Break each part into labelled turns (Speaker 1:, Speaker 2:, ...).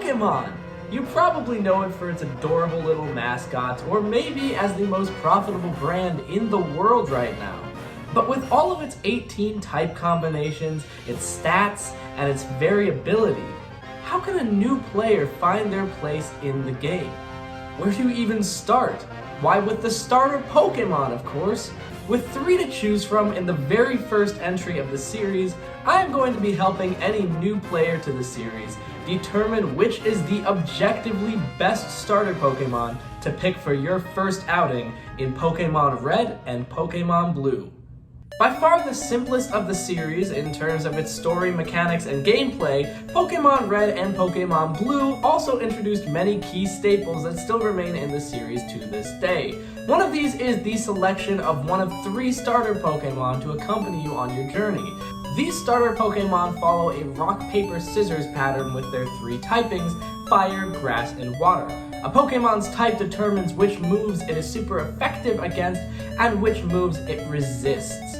Speaker 1: Pokémon! You probably know it for its adorable little mascots, or maybe as the most profitable brand in the world right now. But with all of its 18 type combinations, its stats, and its variability, how can a new player find their place in the game? Where do you even start? Why, with the starter Pokémon, of course. With 3 to choose from in the very first entry of the series, I am going to be helping any new player to the series determine which is the objectively best starter Pokémon to pick for your first outing in Pokémon Red and Pokémon Blue. By far the simplest of the series in terms of its story, mechanics, and gameplay, Pokémon Red and Pokémon Blue also introduced many key staples that still remain in the series to this day. One of these is the selection of one of 3 starter Pokémon to accompany you on your journey. These starter Pokémon follow a rock, paper, scissors pattern with their 3 typings: fire, grass, and water. A Pokémon's type determines which moves it is super effective against and which moves it resists.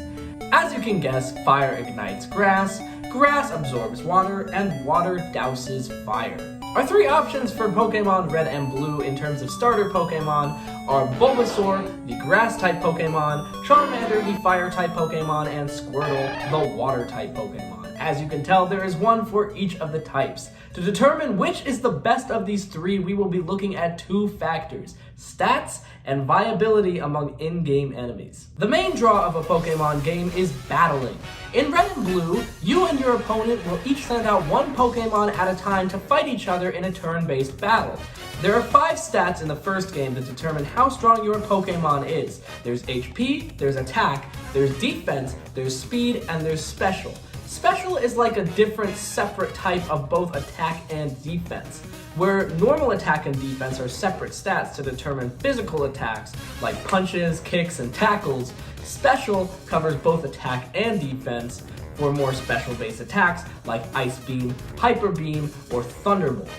Speaker 1: As you can guess, fire ignites grass, grass absorbs water, and water douses fire. Our 3 options for Pokémon Red and Blue in terms of starter Pokémon are Bulbasaur, the grass-type Pokémon, Charmander, the fire-type Pokémon, and Squirtle, the water-type Pokémon. As you can tell, there is one for each of the types. To determine which is the best of these 3, we will be looking at 2 factors: stats and viability among in-game enemies. The main draw of a Pokémon game is battling. In Red and Blue, you and your opponent will each send out 1 Pokémon at a time to fight each other in a turn-based battle. There are 5 stats in the first game that determine how strong your Pokémon is. There's HP, there's attack, there's defense, there's speed, and there's special. Special is like a different, separate type of both attack and defense. Where normal attack and defense are separate stats to determine physical attacks like punches, kicks, and tackles, special covers both attack and defense for more special-based attacks like Ice Beam, Hyper Beam, or Thunderbolt.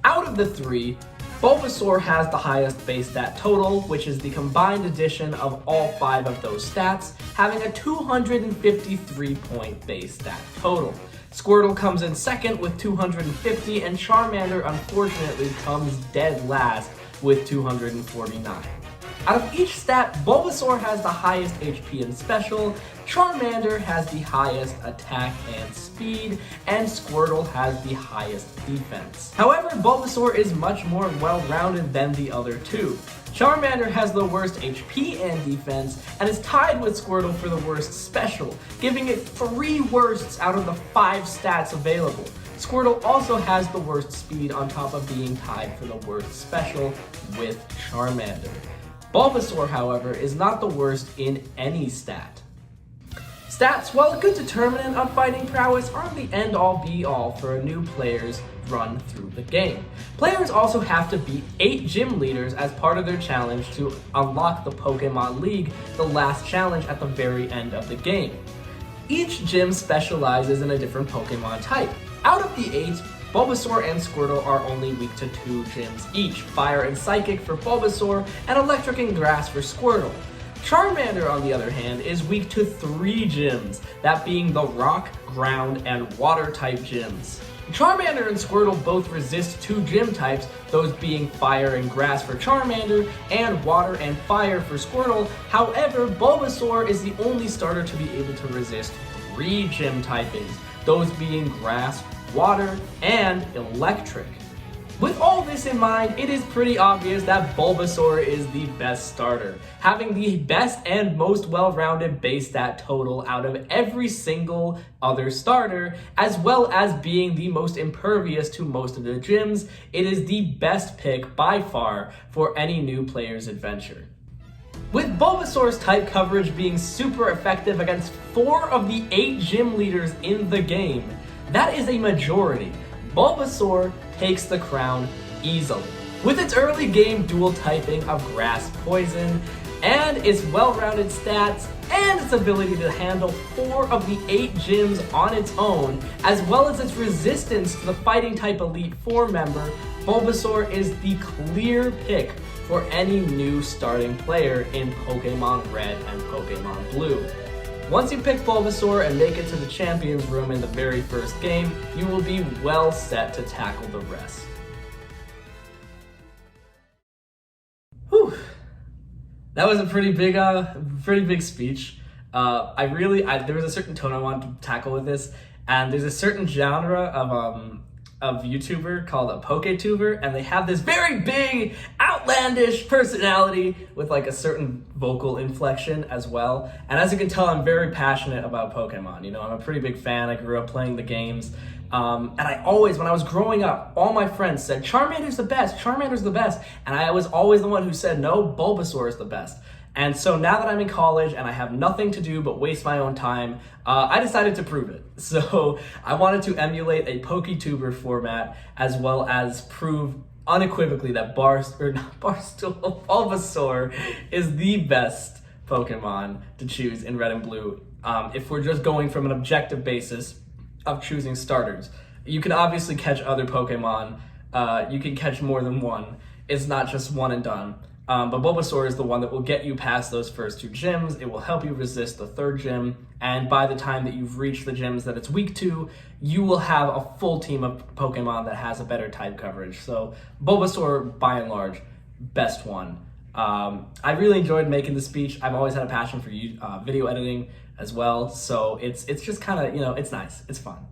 Speaker 1: Out of the 3, Bulbasaur has the highest base stat total, which is the combined addition of all 5 of those stats, having a 253-point base stat total. Squirtle comes in second with 250, and Charmander unfortunately comes dead last with 249. Out of each stat, Bulbasaur has the highest HP and special, Charmander has the highest attack and speed, and Squirtle has the highest defense. However, Bulbasaur is much more well-rounded than the other 2. Charmander has the worst HP and defense, and is tied with Squirtle for the worst special, giving it 3 worsts out of the 5 stats available. Squirtle also has the worst speed on top of being tied for the worst special with Charmander. Bulbasaur, however, is not the worst in any stat. Stats, while a good determinant of fighting prowess, aren't the end-all be-all for a new player's run through the game. Players also have to beat 8 gym leaders as part of their challenge to unlock the Pokémon League, the last challenge at the very end of the game. Each gym specializes in a different Pokémon type. Out of the 8, Bulbasaur and Squirtle are only weak to 2 gyms each: Fire and Psychic for Bulbasaur, and Electric and Grass for Squirtle. Charmander, on the other hand, is weak to 3 gyms, that being the Rock, Ground, and Water type gyms. Charmander and Squirtle both resist 2 gym types, those being Fire and Grass for Charmander, and Water and Fire for Squirtle. However, Bulbasaur is the only starter to be able to resist 3 gym typings, those being Grass, Water, and Electric. With all this in mind, it is pretty obvious that Bulbasaur is the best starter, having the best and most well-rounded base stat total out of every single other starter, as well as being the most impervious to most of the gyms. It is the best pick by far for any new player's adventure. With Bulbasaur's type coverage being super effective against 4 of the 8 gym leaders in the game, that is a majority. Bulbasaur takes the crown easily. With its early game dual typing of Grass Poison, and its well-rounded stats, and its ability to handle 4 of the 8 gyms on its own, as well as its resistance to the Fighting type Elite 4 member, Bulbasaur is the clear pick for any new starting player in Pokémon Red and Pokémon Blue. Once you pick Bulbasaur and make it to the Champions Room in the very first game, you will be well set to tackle the rest. That was a pretty big speech. There was a certain tone I wanted to tackle with this, and there's a certain genre of YouTuber called a PokeTuber, and they have this very big, outlandish personality with like a certain vocal inflection as well. And as you can tell, I'm very passionate about Pokemon. You know, I'm a pretty big fan. I grew up playing the games. And I always, when I was growing up, all my friends said, Charmander's the best, Charmander's the best. And I was always the one who said, no, Bulbasaur is the best. And so now that I'm in college and I have nothing to do but waste my own time, I decided to prove it. So I wanted to emulate a PokeTuber format as well as prove unequivocally that Bulbasaur is the best Pokemon to choose in Red and Blue. If we're just going from an objective basis of choosing starters. You can obviously catch other Pokemon. You can catch more than one. It's not just one and done. But Bulbasaur is the one that will get you past those first 2 gyms. It will help you resist the 3rd gym. And by the time that you've reached the gyms that it's weak to, you will have a full team of Pokemon that has a better type coverage. So Bulbasaur, by and large, best one. I really enjoyed making the speech. I've always had a passion for video editing as well. So it's just kind of, you know, it's nice. It's fun.